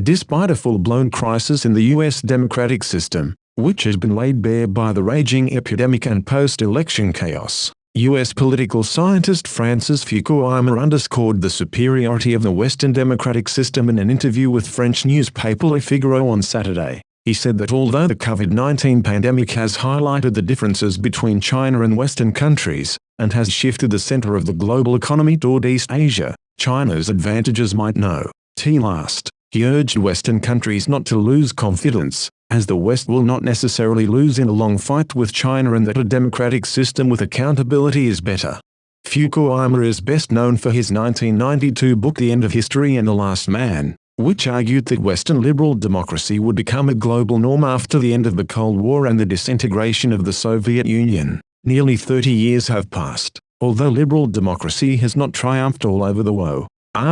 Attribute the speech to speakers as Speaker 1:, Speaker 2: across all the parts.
Speaker 1: Despite a full-blown crisis in the U.S. democratic system, which has been laid bare by the raging epidemic and post-election chaos, U.S. political scientist Francis Fukuyama underscored the superiority of the Western democratic system in an interview with French newspaper Le Figaro on Saturday. He said that although the COVID-19 pandemic has highlighted the differences between China and Western countries, and has shifted the center of the global economy toward East Asia, China's advantages might not last. He urged Western countries not to lose confidence, as the West will not necessarily lose in a long fight with China, and that a democratic system with accountability is better. Fukuyama is best known for his 1992 book The End of History and the Last Man, which argued that Western liberal democracy would become a global norm after the end of the Cold War and the disintegration of the Soviet Union. Nearly 30 years have passed, although liberal democracy has not triumphed all over the world. As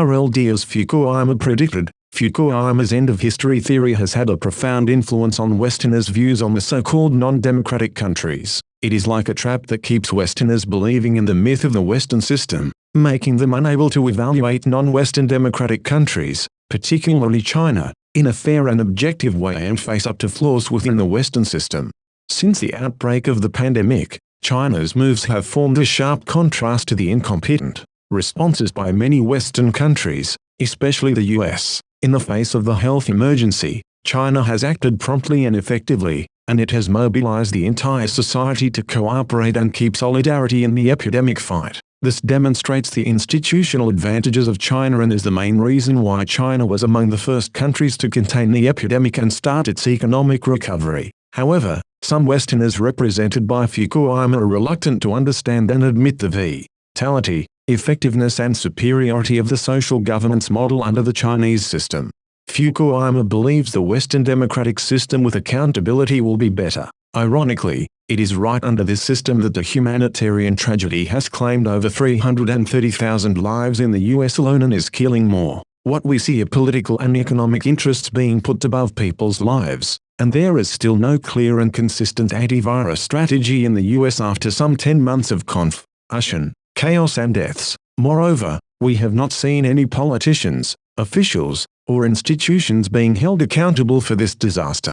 Speaker 1: Fukuyama predicted, Fukuyama's end of history theory has had a profound influence on Westerners' views on the so-called non-democratic countries. It is like a trap that keeps Westerners believing in the myth of the Western system, making them unable to evaluate non-Western democratic countries, particularly China, in a fair and objective way and face up to flaws within the Western system. Since the outbreak of the pandemic, China's moves have formed a sharp contrast to the incompetent responses by many Western countries, especially the US. In the face of the health emergency, China has acted promptly and effectively, and it has mobilized the entire society to cooperate and keep solidarity in the epidemic fight. This demonstrates the institutional advantages of China and is the main reason why China was among the first countries to contain the epidemic and start its economic recovery. However, some Westerners represented by Fukuyama are reluctant to understand and admit the vitality, effectiveness and superiority of the social governance model under the Chinese system. Fukuyama believes the Western democratic system with accountability will be better. Ironically, it is right under this system that the humanitarian tragedy has claimed over 330,000 lives in the US alone and is killing more. What we see are political and economic interests being put above people's lives, and there is still no clear and consistent antivirus strategy in the US after some 10 months of confusion, chaos and deaths. Moreover, we have not seen any politicians, officials, or institutions being held accountable for this disaster.